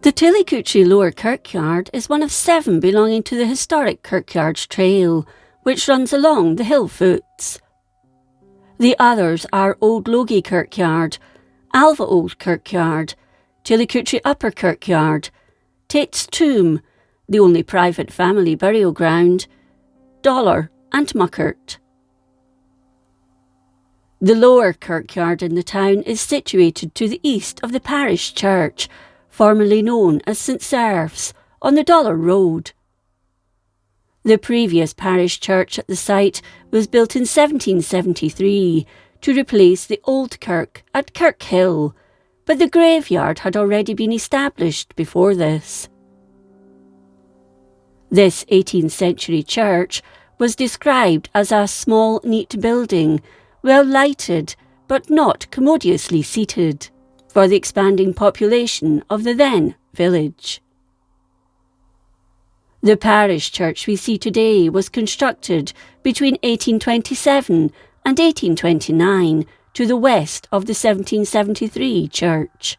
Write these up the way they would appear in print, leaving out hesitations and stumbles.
The Tillicoultry Lower Kirkyard is one of 7 belonging to the historic Kirkyards Trail, which runs along the hill foots. The others are Old Logie Kirkyard, Alva Old Kirkyard, Tillicoultry Upper Kirkyard, Tate's Tomb, the only private family burial ground, Dollar and Muckert. The lower kirkyard in the town is situated to the east of the parish church, formerly known as St Serph's, on the Dollar Road. The previous parish church at the site was built in 1773 to replace the old kirk at Kirkhill, but the graveyard had already been established before this. This 18th century church was described as a small, neat building, well lighted but not commodiously seated, for the expanding population of the then village. The parish church we see today was constructed between 1827 and 1829 to the west of the 1773 church.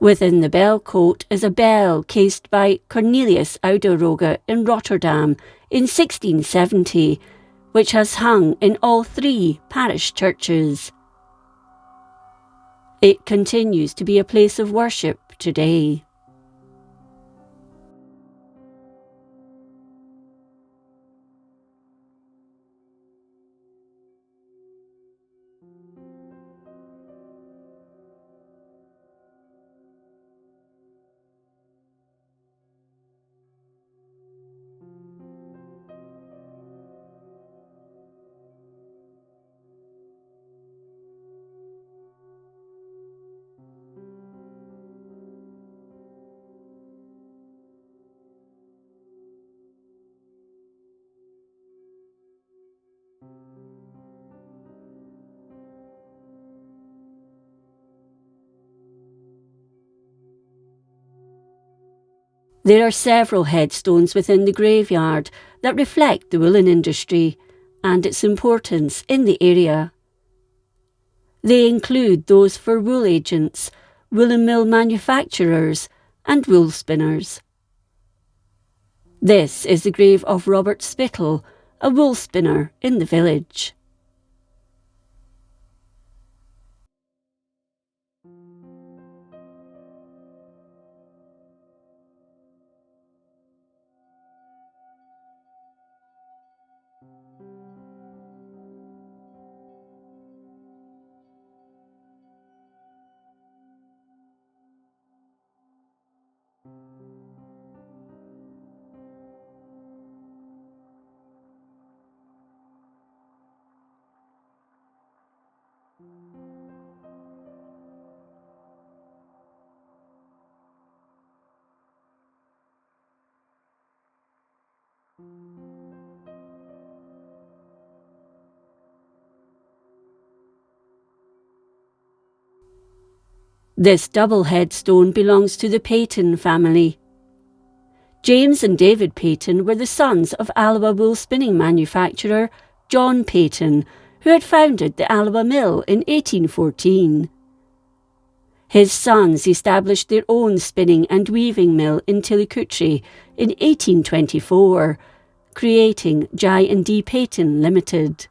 Within the bell cote is a bell cased by Cornelius Ouderoge in Rotterdam in 1670, which has hung in all 3 parish churches. It continues to be a place of worship today. There are several headstones within the graveyard that reflect the woolen industry and its importance in the area. They include those for wool agents, woolen mill manufacturers and wool spinners. This is the grave of Robert Spittle, a wool spinner in the village. This double headstone belongs to the Peyton family. James and David Peyton were the sons of Alloa wool spinning manufacturer John Peyton, who had founded the Alloa Mill in 1814. His sons established their own spinning and weaving mill in Tillicoultry in 1824, creating J&D Peyton Limited.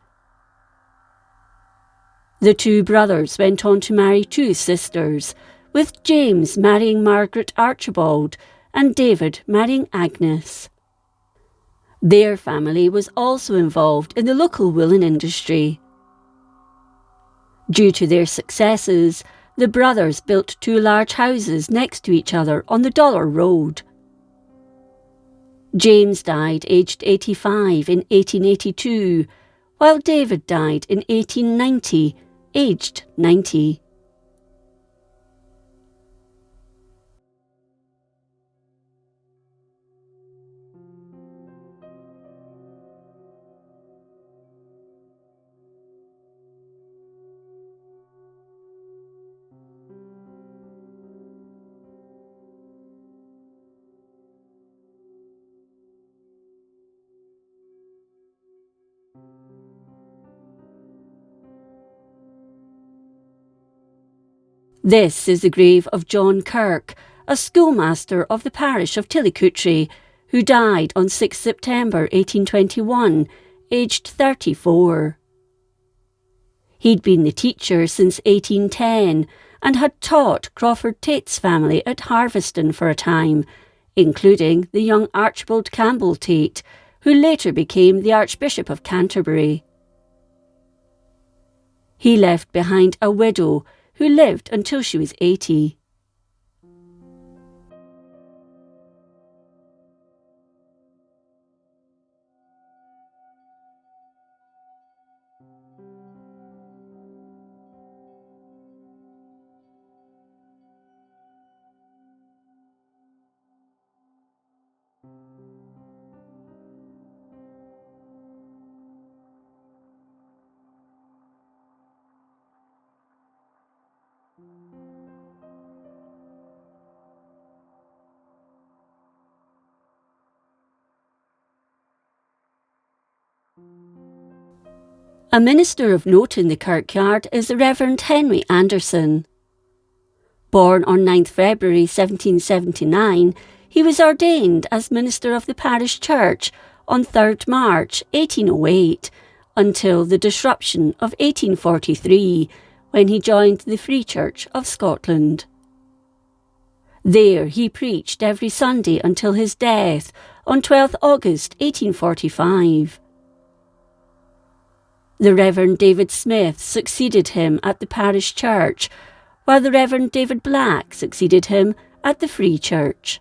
The 2 brothers went on to marry 2 sisters, with James marrying Margaret Archibald and David marrying Agnes. Their family was also involved in the local woolen industry. Due to their successes, the brothers built 2 large houses next to each other on the Dollar Road. James died aged 85 in 1882, while David died in 1890, aged 90. This is the grave of John Kirk, a schoolmaster of the parish of Tillicoultry, who died on 6 September 1821, aged 34. He'd been the teacher since 1810 and had taught Crawford Tate's family at Harveston for a time, including the young Archibald Campbell Tate, who later became the Archbishop of Canterbury. He left behind a widow who lived until she was 80. A minister of note in the Kirkyard is the Reverend Henry Anderson. Born on 9 February 1779, he was ordained as minister of the parish church on 3 March 1808 until the disruption of 1843, when he joined the Free Church of Scotland. There he preached every Sunday until his death on 12 August 1845. The Reverend David Smith succeeded him at the parish church, while the Reverend David Black succeeded him at the Free Church.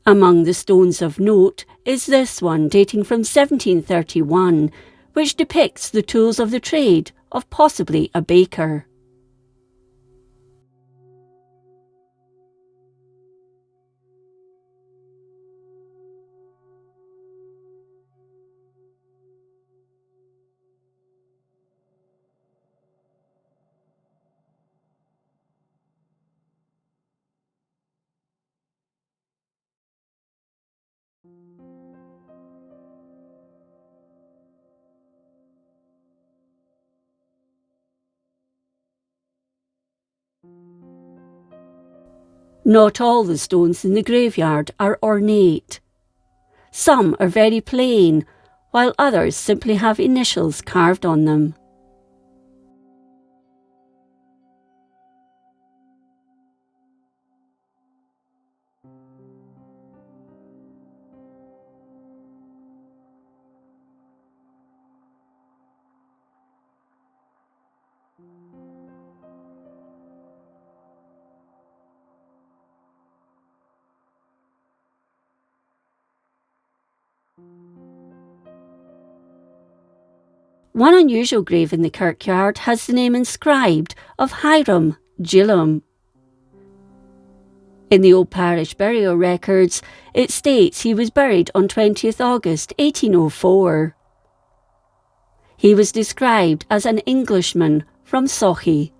Among the stones of note is this one dating from 1731, which depicts the tools of the trade of possibly a baker. Not all the stones in the graveyard are ornate. Some are very plain, while others simply have initials carved on them. One unusual grave in the kirkyard has the name inscribed of Hiram Gillam. In the old parish burial records, it states he was buried on 20th August 1804. He was described as an Englishman from Sochi.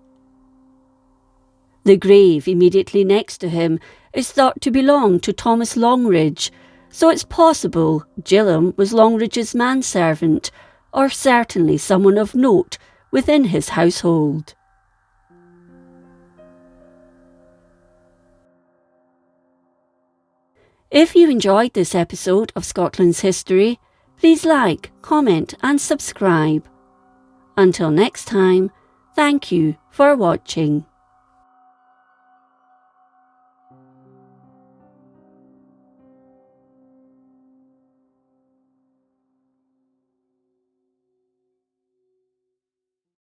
The grave immediately next to him is thought to belong to Thomas Longridge, so it's possible Gillam was Longridge's manservant, or certainly someone of note within his household. If you enjoyed this episode of Scotland's History, please like, comment and subscribe. Until next time, thank you for watching.